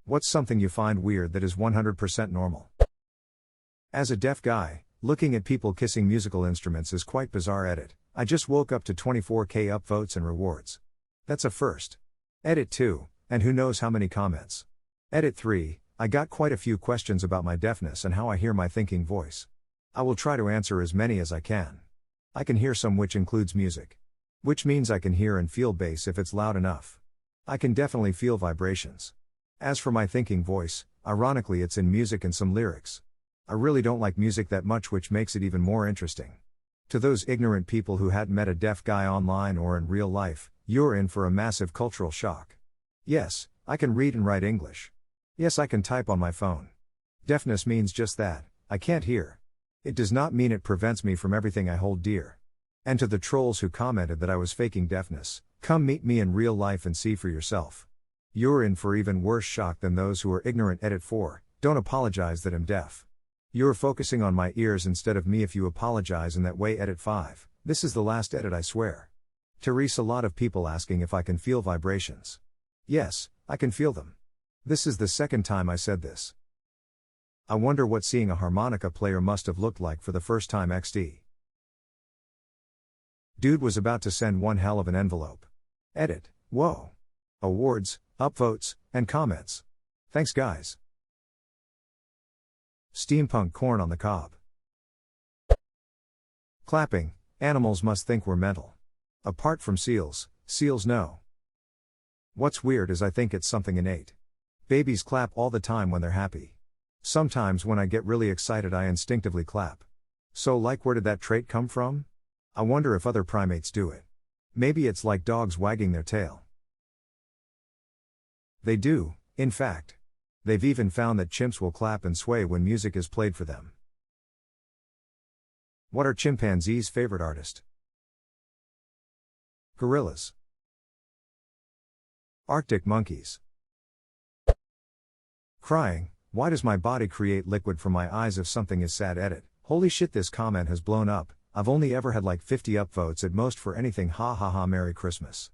What's something you find weird that is 100% normal? As a deaf guy, looking at people kissing musical instruments is quite bizarre. Edit. I just woke up to 24k upvotes and rewards. That's a first. Edit 2, and who knows how many comments. Edit 3, I got quite a few questions about my deafness and how I hear my thinking voice. I will try to answer as many as I can. I can hear some, which includes music. Which means I can hear and feel bass if it's loud enough. I can definitely feel vibrations. As for my thinking voice, ironically it's in music and some lyrics. I really don't like music that much, which makes it even more interesting. To those ignorant people who hadn't met a deaf guy online or in real life, you're in for a massive cultural shock. Yes, I can read and write English. Yes, I can type on my phone. Deafness means just that, I can't hear. It does not mean it prevents me from everything I hold dear. And to the trolls who commented that I was faking deafness, come meet me in real life and see for yourself. You're in for even worse shock than those who are ignorant. Edit 4, don't apologize that I'm deaf. You're focusing on my ears instead of me if you apologize in that way. Edit 5, this is the last edit, I swear. Therese, a lot of people asking if I can feel vibrations. Yes, I can feel them. This is the second time I said this. I wonder what seeing a harmonica player must have looked like for the first time. XD. Dude was about to send one hell of an envelope. Edit, whoa. Awards, upvotes, and comments. Thanks guys. Steampunk corn on the cob. Clapping, animals must think we're mental. Apart from seals, seals know. What's weird is I think it's something innate. Babies clap all the time when they're happy. Sometimes when I get really excited I instinctively clap. So like, where did that trait come from? I wonder if other primates do it. Maybe it's like dogs wagging their tail. They do, in fact. They've even found that chimps will clap and sway when music is played for them. What are chimpanzees' favorite artist? Gorillas. Arctic monkeys. Crying, why does my body create liquid from my eyes if something is sad? Edit, holy shit, this comment has blown up. I've only ever had like 50 upvotes at most for anything. Ha ha ha, Merry Christmas.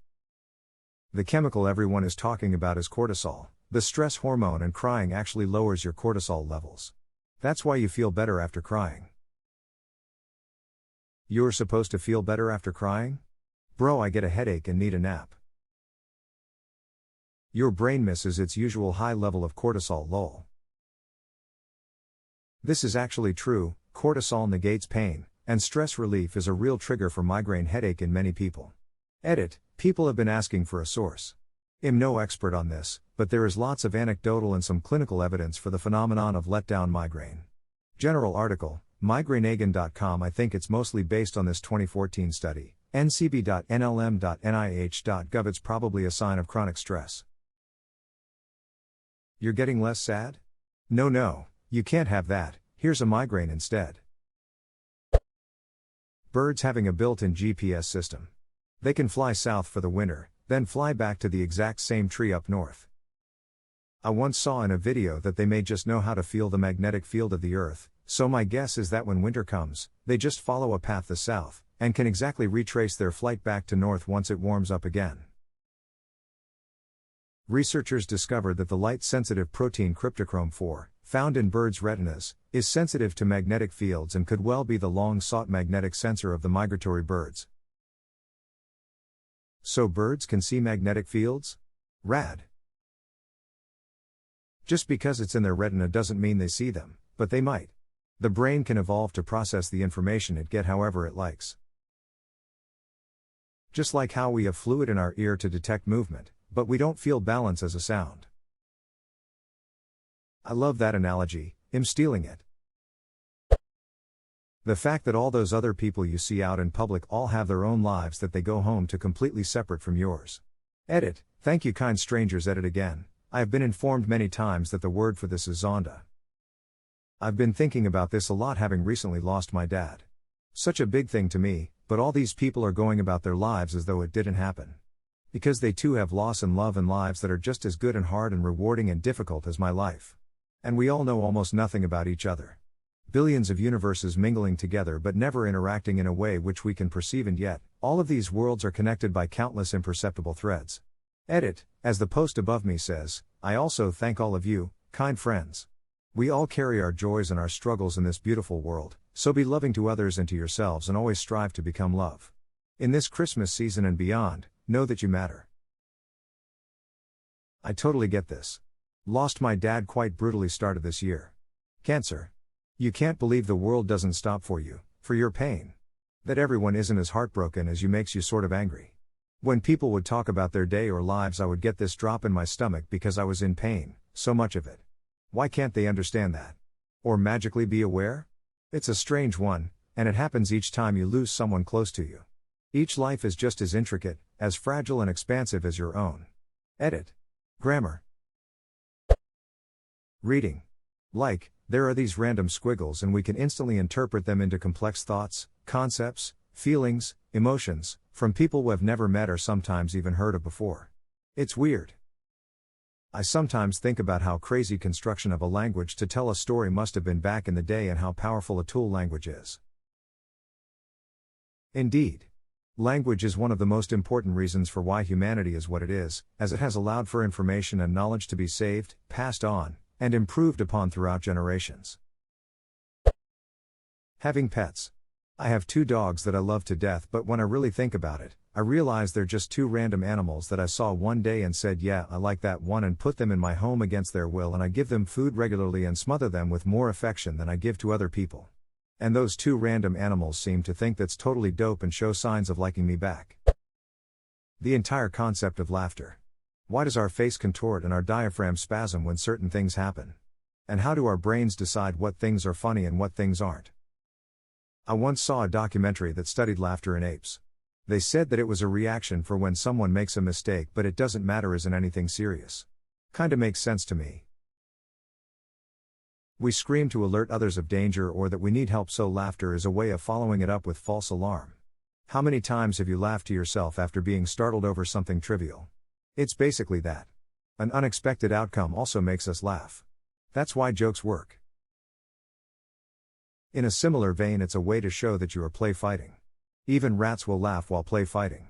The chemical everyone is talking about is cortisol. The stress hormone, and crying actually lowers your cortisol levels. That's why you feel better after crying. You're supposed to feel better after crying? Bro, I get a headache and need a nap. Your brain misses its usual high level of cortisol. Lol. This is actually true. Cortisol negates pain, and stress relief is a real trigger for migraine headache in many people. Edit, people have been asking for a source. I'm no expert on this, but there is lots of anecdotal and some clinical evidence for the phenomenon of letdown migraine. General article, migraineagan.com. I think it's mostly based on this 2014 study, ncb.nlm.nih.gov. It's probably a sign of chronic stress. You're getting less sad? No, you can't have that, here's a migraine instead. Birds having a built-in GPS system. They can fly south for the winter, then fly back to the exact same tree up north. I once saw in a video that they may just know how to feel the magnetic field of the Earth, so my guess is that when winter comes, they just follow a path to south, and can exactly retrace their flight back to north once it warms up again. Researchers discovered that the light-sensitive protein cryptochrome 4, found in birds' retinas, is sensitive to magnetic fields and could well be the long-sought magnetic sensor of the migratory birds. So birds can see magnetic fields? Rad. Just because it's in their retina doesn't mean they see them, but they might. The brain can evolve to process the information it gets however it likes. Just like how we have fluid in our ear to detect movement, but we don't feel balance as a sound. I love that analogy, I'm stealing it. The fact that all those other people you see out in public all have their own lives that they go home to completely separate from yours. Edit, thank you kind strangers. Edit again, I have been informed many times that the word for this is zonda. I've been thinking about this a lot, having recently lost my dad. Such a big thing to me, but all these people are going about their lives as though it didn't happen. Because they too have loss and love and lives that are just as good and hard and rewarding and difficult as my life. And we all know almost nothing about each other. Billions of universes mingling together but never interacting in a way which we can perceive, and yet, all of these worlds are connected by countless imperceptible threads. Edit, As the post above me says, I also thank all of you, kind friends. We all carry our joys and our struggles in this beautiful world, so be loving to others and to yourselves and always strive to become love. In this Christmas season and beyond, know that you matter. I totally get this. Lost my dad quite brutally start of this year. Cancer. You can't believe the world doesn't stop for you, for your pain. That everyone isn't as heartbroken as you makes you sort of angry. When people would talk about their day or lives, I would get this drop in my stomach because I was in pain, so much of it. Why can't they understand that? Or magically be aware? It's a strange one, and it happens each time you lose someone close to you. Each life is just as intricate, as fragile and expansive as your own. Edit. Grammar. Reading. Like, there are these random squiggles and we can instantly interpret them into complex thoughts, concepts, feelings, emotions, from people we have never met or sometimes even heard of before. It's weird. I sometimes think about how crazy construction of a language to tell a story must have been back in the day and how powerful a tool language is. Indeed. Language is one of the most important reasons for why humanity is what it is, as it has allowed for information and knowledge to be saved, passed on, and improved upon throughout generations. Having pets. I have 2 dogs that I love to death, but when I really think about it, I realize they're just 2 random animals that I saw one day and said, yeah, I like that one, and put them in my home against their will, and I give them food regularly and smother them with more affection than I give to other people. And those 2 random animals seem to think that's totally dope and show signs of liking me back. The entire concept of laughter. Why does our face contort and our diaphragm spasm when certain things happen? And how do our brains decide what things are funny and what things aren't? I once saw a documentary that studied laughter in apes. They said that it was a reaction for when someone makes a mistake, but it doesn't matter, isn't anything serious. Kinda makes sense to me. We scream to alert others of danger or that we need help, so laughter is a way of following it up with false alarm. How many times have you laughed to yourself after being startled over something trivial? It's basically that. An unexpected outcome also makes us laugh. That's why jokes work. In a similar vein, it's a way to show that you are play fighting. Even rats will laugh while play fighting.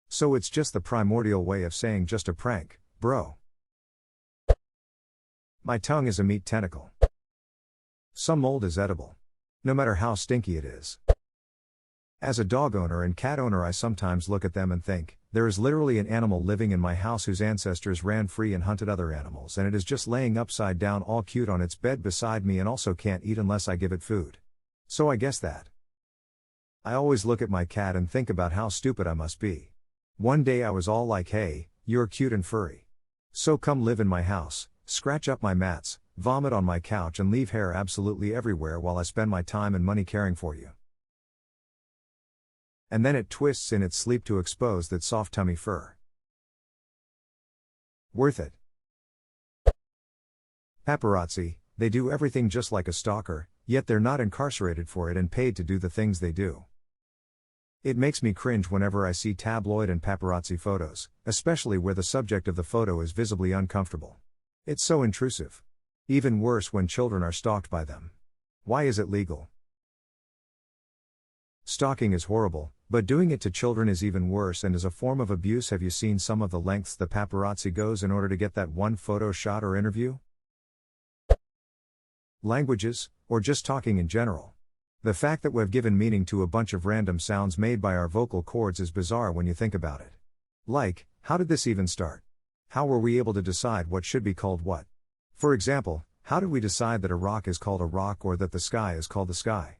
So it's just the primordial way of saying just a prank, bro. My tongue is a meat tentacle. Some mold is edible. No matter how stinky it is. As a dog owner and cat owner, I sometimes look at them and think, there is literally an animal living in my house whose ancestors ran free and hunted other animals, and it is just laying upside down all cute on its bed beside me and also can't eat unless I give it food. So I guess that. I always look at my cat and think about how stupid I must be. One day I was all like, hey, you're cute and furry. So come live in my house, scratch up my mats, vomit on my couch and leave hair absolutely everywhere while I spend my time and money caring for you. And then it twists in its sleep to expose that soft tummy fur. Worth it. Paparazzi, they do everything just like a stalker, yet they're not incarcerated for it and paid to do the things they do. It makes me cringe whenever I see tabloid and paparazzi photos, especially where the subject of the photo is visibly uncomfortable. It's so intrusive. Even worse when children are stalked by them. Why is it legal? Stalking is horrible, but doing it to children is even worse and is a form of abuse. Have you seen some of the lengths the paparazzi goes in order to get that one photo shot or interview? Languages, or just talking in general. The fact that we've given meaning to a bunch of random sounds made by our vocal cords is bizarre when you think about it. Like, how did this even start? How were we able to decide what should be called what? For example, how did we decide that a rock is called a rock or that the sky is called the sky?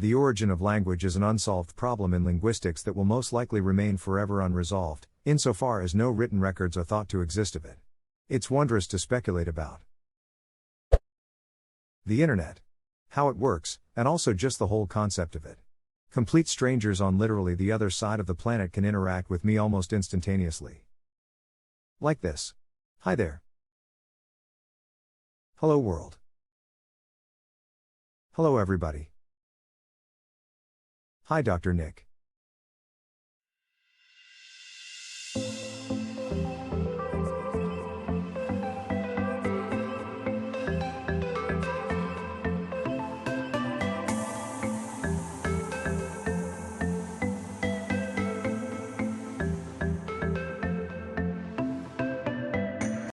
The origin of language is an unsolved problem in linguistics that will most likely remain forever unresolved, insofar as no written records are thought to exist of it. It's wondrous to speculate about. The internet. How it works, and also just the whole concept of it. Complete strangers on literally the other side of the planet can interact with me almost instantaneously. Like this. Hi there. Hello world. Hello everybody. Hi Dr. Nick.